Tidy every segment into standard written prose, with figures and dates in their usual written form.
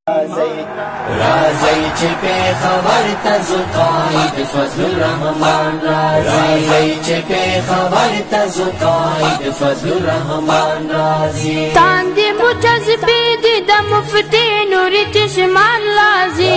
राज़ी चे पेखवर तज़ु क़ाइद फ़ज़लुर रहमान राज़ी चे पेखवर तज़ु क़ाइद फ़ज़लुर रहमान राज़ी तांदे मुजज़्बीद द मुफ्ती नूर चश्मान लाज़ी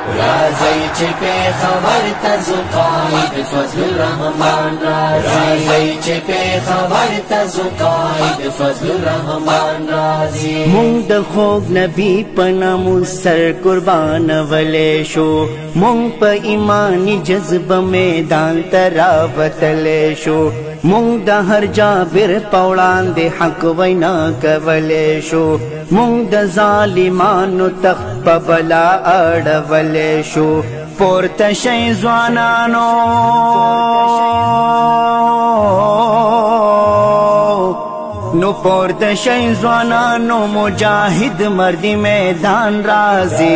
राज़ी चे पेखवर तज़ु क़ाइद फ़ज़लुर रहमान राज़ी चे पेखवर तज़ु क़ाइद फ़ज़लुर रहमान राज़ी मुंग द खोग नबी पनामु सर कुर्बान वले शो मुंग प ईमानी जज्ब मैदान तरावतले शो मुंग द हर जाबिर पौड़ान दे हक वैना कवले शो मुंग द जालिमानु तख पबला अड़वले शो पोर्त शै ज़वानानो नो पोर्त शै ज़वानानो मुजाहिद मर्दी मैदान राज़ी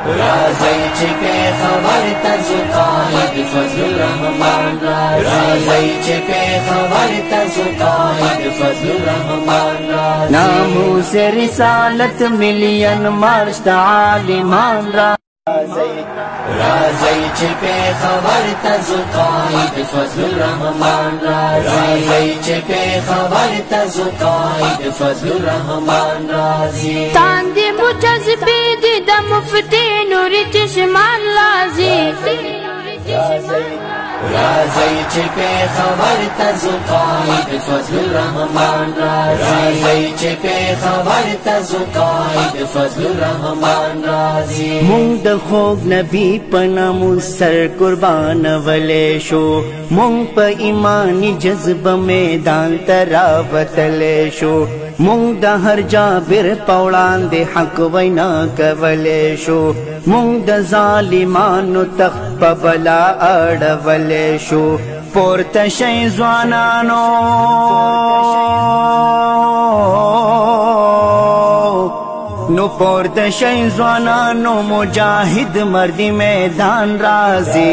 राज़ी चे पेखवर तज़ु क़ाइद फ़ज़लुर रहमान राज़ी चे पेखवर तज़ु क़ाइद फ़ज़लुर रहमान नामू से रिसालत मिलियन मार्च आलिमान राज़ी चे पेखवर तज़ु क़ाइद फ़ज़लुर रहमान राज़ी चे पेखवर तज़ु क़ाइद फ़ज़लुर रहमान राज़ी तांदे मुजज़्बीद द मुफ्ती नूर चश्मान लाज़ी राज़ी चे पेखवर तज़ु क़ाइद फ़ज़लुर रहमान राज़ी चे पेखवर तज़ु क़ाइद फ़ज़लुर रहमान राज़ी मुंग द खोग नबी पनामु सर कुर्बान वले शो मुंग प ईमानी जज्ब मैदान तरावतले शो मुंग द हर जाबिर पौड़ान दे हक वैना कवले शो मुंग द जालिमानु तख पबला अड़वले शो पोर्त शै ज़वानानो नो पोर्त शै ज़वानानो मुजाहिद मर्दी मैदान राज़ी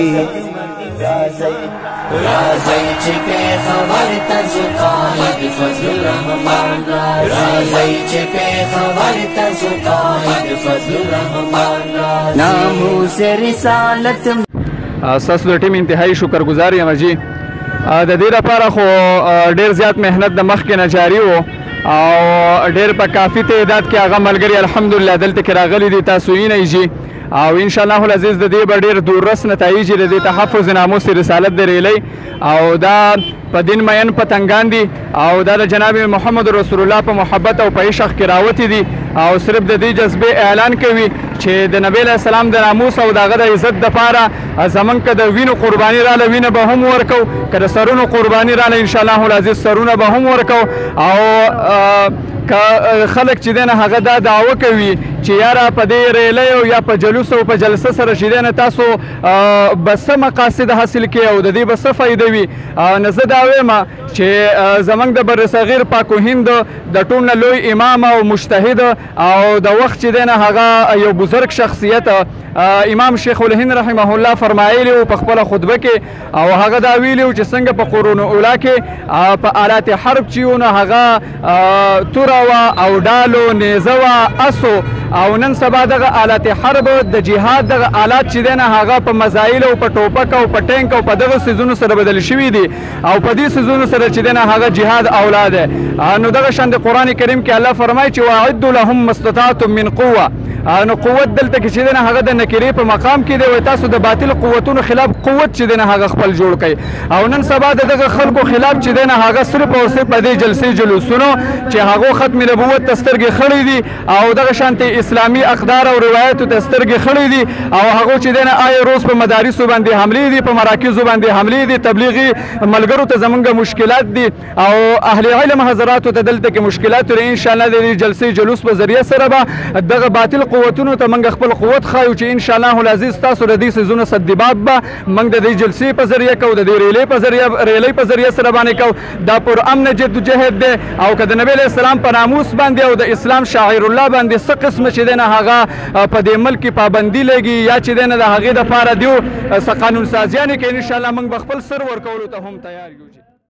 राज़ी चे पेखवर तज़ु क़ाइद फ़ज़लुर रहमान राज़ी चे पेखवर तज़ु क़ाइद फ़ज़लुर रहमान नामू से रिसालत ساسو د ټیم انتهایی شکرګزار یم جی د دې لپاره خو ډیر زیات مهنت د مخکې نه جاري و او ډیر په کافي تعداد کې هغه ملګري الحمدلله دلته کې راغلي دي تاسو یې نه جی او ان شاء الله العزیز د دې به ډیر دوررس نتایج د دې تحفظ ناموس رسالت د ریلی او دا په دین مین پتنګان دي او دا د جناب محمد رسول الله په محبت او په عشق کې راوتي دي او صرف د دې جذبې اعلان کوي چې د نبی علیه السلام د ناموس او دغه د عزت دپاره زمونږ که د وینو قرباني راله وینه به هم ورکو که د سرونو قرباني راله انشاءالله العزیز سرونه به هم ورکو او که خلک چې دی نه هغه دا دعوه کوي چې یاره په دې ریلیو یا په جلوس او په جلسه سره چې دی نه تاسو به څه مقاصد حاصل کړئ او د دې به څه فایده وي نه زه دا وایم چې زمونږ د بر صغیر پاک و هند د ټول نه لوی امام او مجتهد او د وخت چې دی نه هغه یو بزرګ شخصیت امام شیخ الهند رحمه الله فرمایلی و په خپله خطبه کې او هغه دا ویلي و چې څنګه په قرون اولا کې په آلات حرب چې و نو هغه توره وه او ډالو نیزه وه اسو او نن سبا دغه آلات حرب د جهاد دغه آلات چې دی نه هغه په مزایل او په ټوپک او په ټینک او په دغه څیزونو سره بدل شوي دي او په دې څیزونو سره چې دی نه هغه جهاد اولاد دی نو دغه شان د قرآن کریم کې الله فرمایي چې واعدوا لهم ما استطعتم من قوه نو قوت دلته کې چې دی نه هغه د نکرې په مقام کې دی وایي تاسو د باطل قوتونو خلاف قوت چې دی نه هغه خپل جوړ کړئ او نن سبا د دغه خلکو خلاف چې دی نه هغه صرف او صرف په دې جلسې جلوسونو چې هغو ختم نبوت ته سترګې خړې دي او دغه شانتې اسلامي اقدار او روایتو ته سترګې خړې دي او هغو چې دی نه آیا روز په مدارسو باندې حملې دي په مراکزو باندې حملې دي تبلیغي ملګرو ته زمونږ مشکلات دي او اهل علم حضراتو ته دلته کې مشکلات لري انشاءالله د دې جلسې جلوس په ذریعه سره به دغه باطل قوتونو ته موږ خپل قوت ښایو چې انشاءالله العزیز تاسو د دې څیزونو صدباب به موږ د دې جلسې په ذریعه کوو د دې ریلۍ په ذریعه سره باندې کوو دا پر امن جدوجهد دی او که د نبی علیه السلام په ناموس باندې او د اسلام شاعر الله باندې څه قسمه چې دی نه هغه په دې ملک کې پابندي لګي یا چې دی نه د هغې دپاره دیو څه قانون سازیانې کوي انشاءالله موږ به خپل سر ورکولو ته هم تیار یو